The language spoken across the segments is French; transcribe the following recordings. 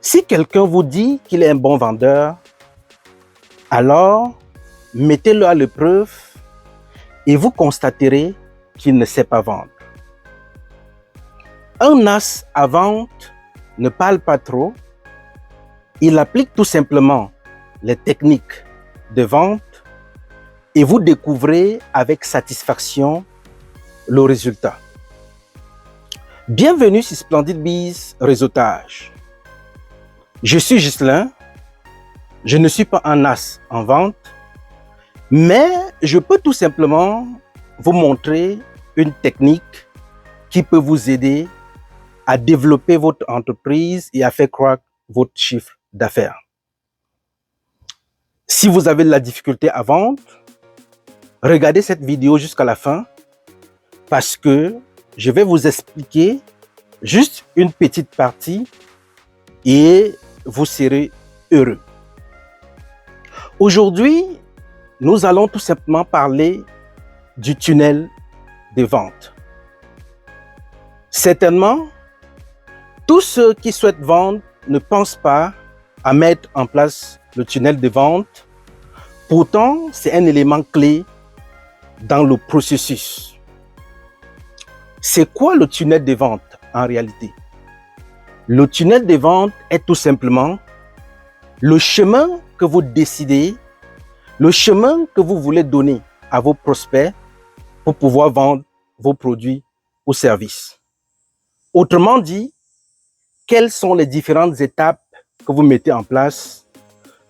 Si quelqu'un vous dit qu'il est un bon vendeur, alors mettez-le à l'épreuve et vous constaterez qu'il ne sait pas vendre. Un as à vente ne parle pas trop, il applique tout simplement les techniques de vente et vous découvrez avec satisfaction le résultat. Bienvenue sur Splendid Biz Réseautage. Je suis Ghislain, je ne suis pas un as en vente, mais je peux tout simplement vous montrer une technique qui peut vous aider à développer votre entreprise et à faire croître votre chiffre d'affaires. Si vous avez de la difficulté à vendre, regardez cette vidéo jusqu'à la fin parce que je vais vous expliquer juste une petite partie et vous serez heureux. Aujourd'hui, nous allons tout simplement parler du tunnel de vente. Certainement, tous ceux qui souhaitent vendre ne pensent pas à mettre en place le tunnel de vente. Pourtant, c'est un élément clé dans le processus. C'est quoi le tunnel de vente en réalité? Le tunnel de vente est tout simplement le chemin que vous décidez, le chemin que vous voulez donner à vos prospects pour pouvoir vendre vos produits ou services. Autrement dit, quelles sont les différentes étapes que vous mettez en place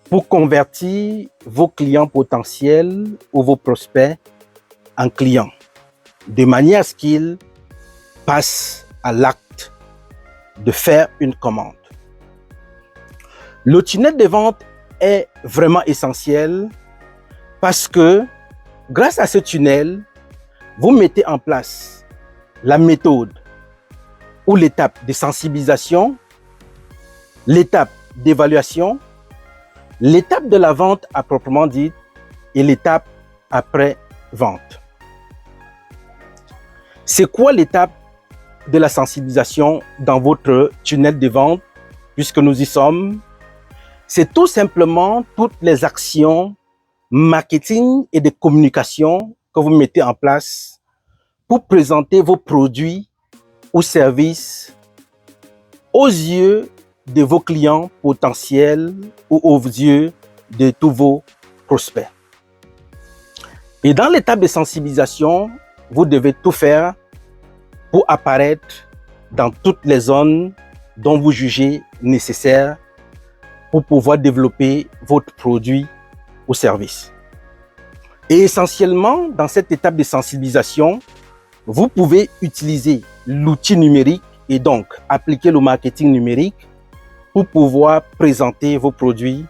pour convertir vos clients potentiels ou vos prospects en clients, de manière à ce qu'ils passent à l'acte de faire une commande. Le tunnel de vente est vraiment essentiel parce que grâce à ce tunnel, vous mettez en place la méthode ou l'étape de sensibilisation, l'étape d'évaluation, l'étape de la vente à proprement dit et l'étape après-vente. C'est quoi l'étape de la sensibilisation dans votre tunnel de vente puisque nous y sommes? C'est tout simplement toutes les actions marketing et de communication que vous mettez en place pour présenter vos produits ou services aux yeux de vos clients potentiels ou aux yeux de tous vos prospects. Et dans l'étape de sensibilisation, vous devez tout faire pour apparaître dans toutes les zones dont vous jugez nécessaires pour pouvoir développer votre produit ou service. Et essentiellement, dans cette étape de sensibilisation, vous pouvez utiliser l'outil numérique et donc appliquer le marketing numérique pour pouvoir présenter vos produits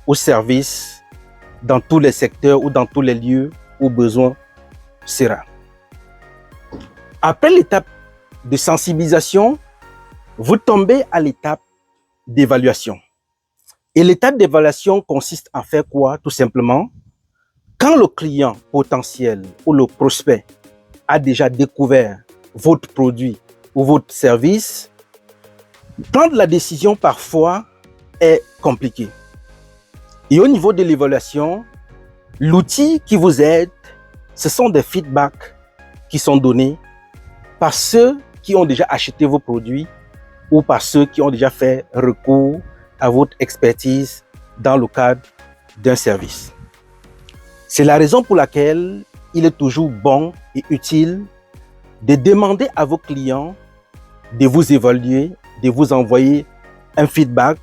ou services dans tous les secteurs ou dans tous les lieux où besoin sera. Après l'étape de sensibilisation, vous tombez à l'étape d'évaluation. Et l'étape d'évaluation consiste à faire quoi? Tout simplement, quand le client potentiel ou le prospect a déjà découvert votre produit ou votre service, prendre la décision parfois est compliqué. Et au niveau de l'évaluation, l'outil qui vous aide, ce sont des feedbacks qui sont donnés par ceux qui ont déjà acheté vos produits ou par ceux qui ont déjà fait recours à votre expertise dans le cadre d'un service. C'est la raison pour laquelle il est toujours bon et utile de demander à vos clients de vous évaluer, de vous envoyer un feedback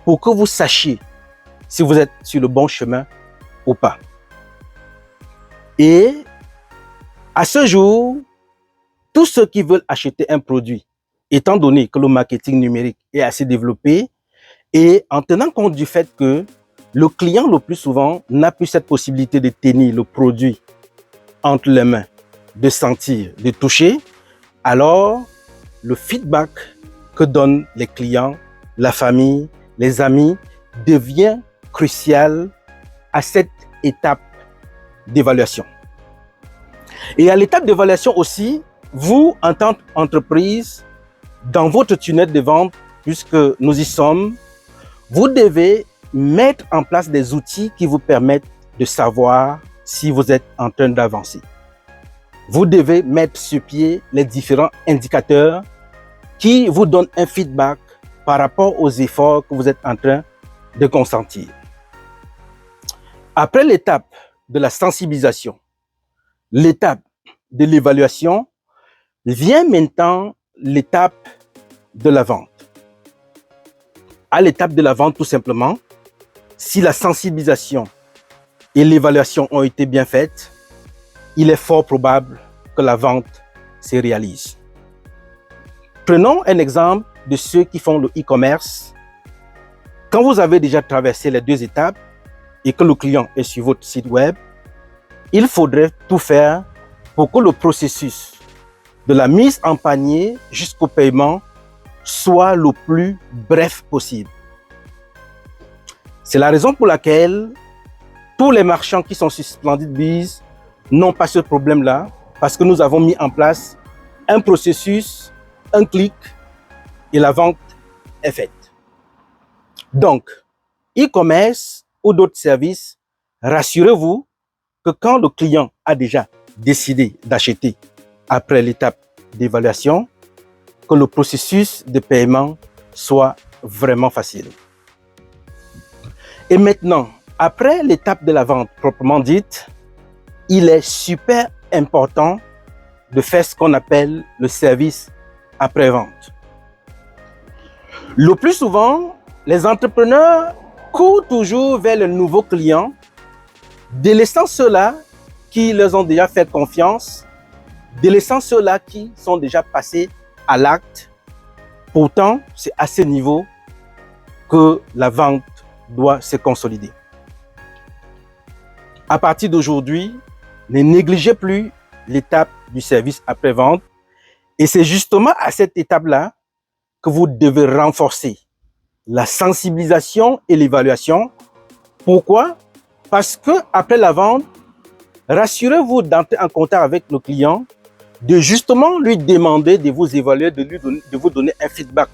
pour que vous sachiez si vous êtes sur le bon chemin ou pas. Et à ce jour, tous ceux qui veulent acheter un produit, étant donné que le marketing numérique est assez développé et en tenant compte du fait que le client le plus souvent n'a plus cette possibilité de tenir le produit entre les mains, de sentir, de toucher, alors le feedback que donnent les clients, la famille, les amis devient crucial à cette étape d'évaluation. Et à l'étape d'évaluation aussi, vous, en tant qu'entreprise, dans votre tunnel de vente, puisque nous y sommes, vous devez mettre en place des outils qui vous permettent de savoir si vous êtes en train d'avancer. Vous devez mettre sur pied les différents indicateurs qui vous donnent un feedback par rapport aux efforts que vous êtes en train de consentir. Après l'étape de la sensibilisation, l'étape de l'évaluation, vient maintenant l'étape de la vente. À l'étape de la vente, tout simplement, si la sensibilisation et l'évaluation ont été bien faites, il est fort probable que la vente se réalise. Prenons un exemple de ceux qui font le e-commerce. Quand vous avez déjà traversé les deux étapes et que le client est sur votre site web, il faudrait tout faire pour que le processus de la mise en panier jusqu'au paiement soit le plus bref possible. C'est la raison pour laquelle tous les marchands qui sont sur SplendidBiz n'ont pas ce problème-là, parce que nous avons mis en place un processus, un clic, et la vente est faite. Donc, e-commerce ou d'autres services, rassurez-vous que quand le client a déjà décidé d'acheter après l'étape d'évaluation, que le processus de paiement soit vraiment facile. Et maintenant, après l'étape de la vente proprement dite, il est super important de faire ce qu'on appelle le service après-vente. Le plus souvent, les entrepreneurs courent toujours vers le nouveau client, délaissant ceux-là qui leur ont déjà fait confiance, délaissant ceux-là qui sont déjà passés à l'acte. Pourtant, c'est à ce niveau que la vente doit se consolider. À partir d'aujourd'hui, ne négligez plus l'étape du service après-vente. Et c'est justement à cette étape-là que vous devez renforcer la sensibilisation et l'évaluation. Pourquoi? Parce que après la vente, rassurez-vous d'entrer en contact avec le client, de justement lui demander de vous évaluer, de vous donner un feedback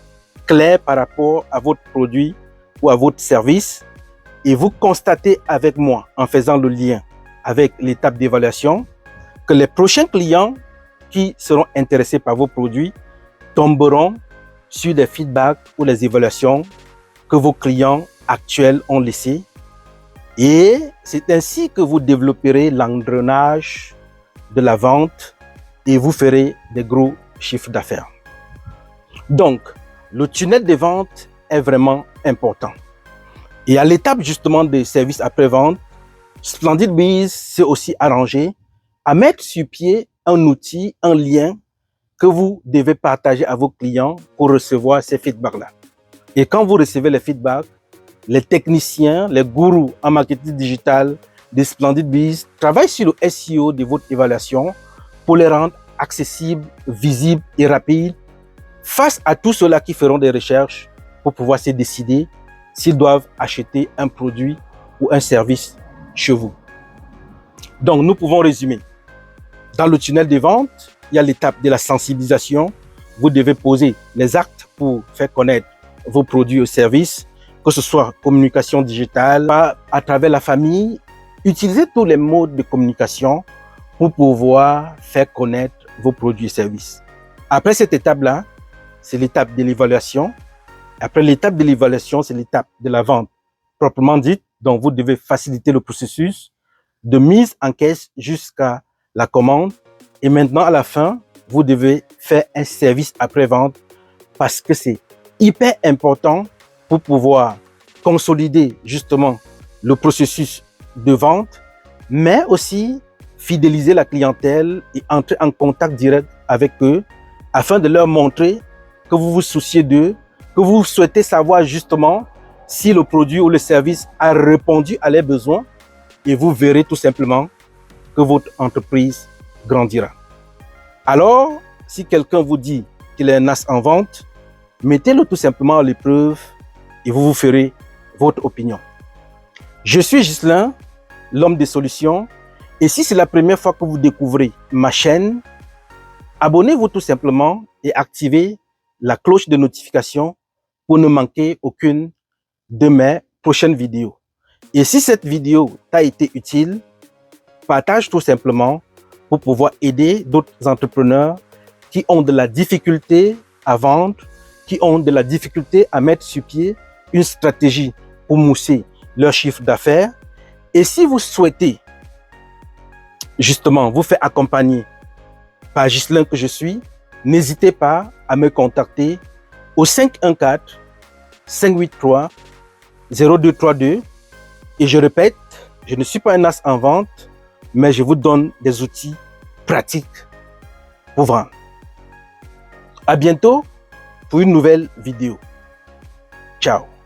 clair par rapport à votre produit ou à votre service. Et vous constatez avec moi, en faisant le lien avec l'étape d'évaluation, que les prochains clients qui seront intéressés par vos produits tomberont sur des feedbacks ou les évaluations que vos clients actuels ont laissés. Et c'est ainsi que vous développerez l'engrenage de la vente et vous ferez des gros chiffres d'affaires. Donc, le tunnel de vente est vraiment important. Et à l'étape justement des services après-vente, SplendidBiz s'est aussi arrangé à mettre sur pied un outil, un lien que vous devez partager à vos clients pour recevoir ces feedbacks-là. Et quand vous recevez les feedbacks, les techniciens, les gourous en marketing digital de SplendidBiz travaillent sur le SEO de votre évaluation pour les rendre accessibles, visibles et rapides face à tous ceux-là qui feront des recherches pour pouvoir se décider s'ils doivent acheter un produit ou un service chez vous. Donc, nous pouvons résumer. Dans le tunnel de vente, il y a l'étape de la sensibilisation. Vous devez poser les actes pour faire connaître vos produits ou services, que ce soit communication digitale, à travers la famille. Utilisez tous les modes de communication pour pouvoir faire connaître vos produits et services. Après cette étape-là, c'est l'étape de l'évaluation. Après l'étape de l'évaluation, c'est l'étape de la vente proprement dite. Donc, vous devez faciliter le processus de mise en caisse jusqu'à la commande. Et maintenant, à la fin, vous devez faire un service après-vente parce que c'est hyper important pour pouvoir consolider justement le processus de vente, mais aussi fidéliser la clientèle et entrer en contact direct avec eux afin de leur montrer que vous vous souciez d'eux, que vous souhaitez savoir justement si le produit ou le service a répondu à leurs besoins, et vous verrez tout simplement que votre entreprise grandira. Alors, si quelqu'un vous dit qu'il est un as en vente, mettez-le tout simplement à l'épreuve et vous vous ferez votre opinion. Je suis Ghislain, l'homme des solutions. Et si c'est la première fois que vous découvrez ma chaîne, Abonnez-vous tout simplement et activez la cloche de notification pour ne manquer aucune de mes prochaines vidéos. Et si cette vidéo t'a été utile, partage tout simplement pour pouvoir aider d'autres entrepreneurs qui ont de la difficulté à vendre, qui ont de la difficulté à mettre sur pied une stratégie pour mousser leur chiffre d'affaires. Et si vous souhaitez justement vous faire accompagner par Ghislain que je suis, n'hésitez pas à me contacter au 514 583 0232. Et je répète, je ne suis pas un as en vente, mais je vous donne des outils pratiques pour vendre. À bientôt pour une nouvelle vidéo. Ciao.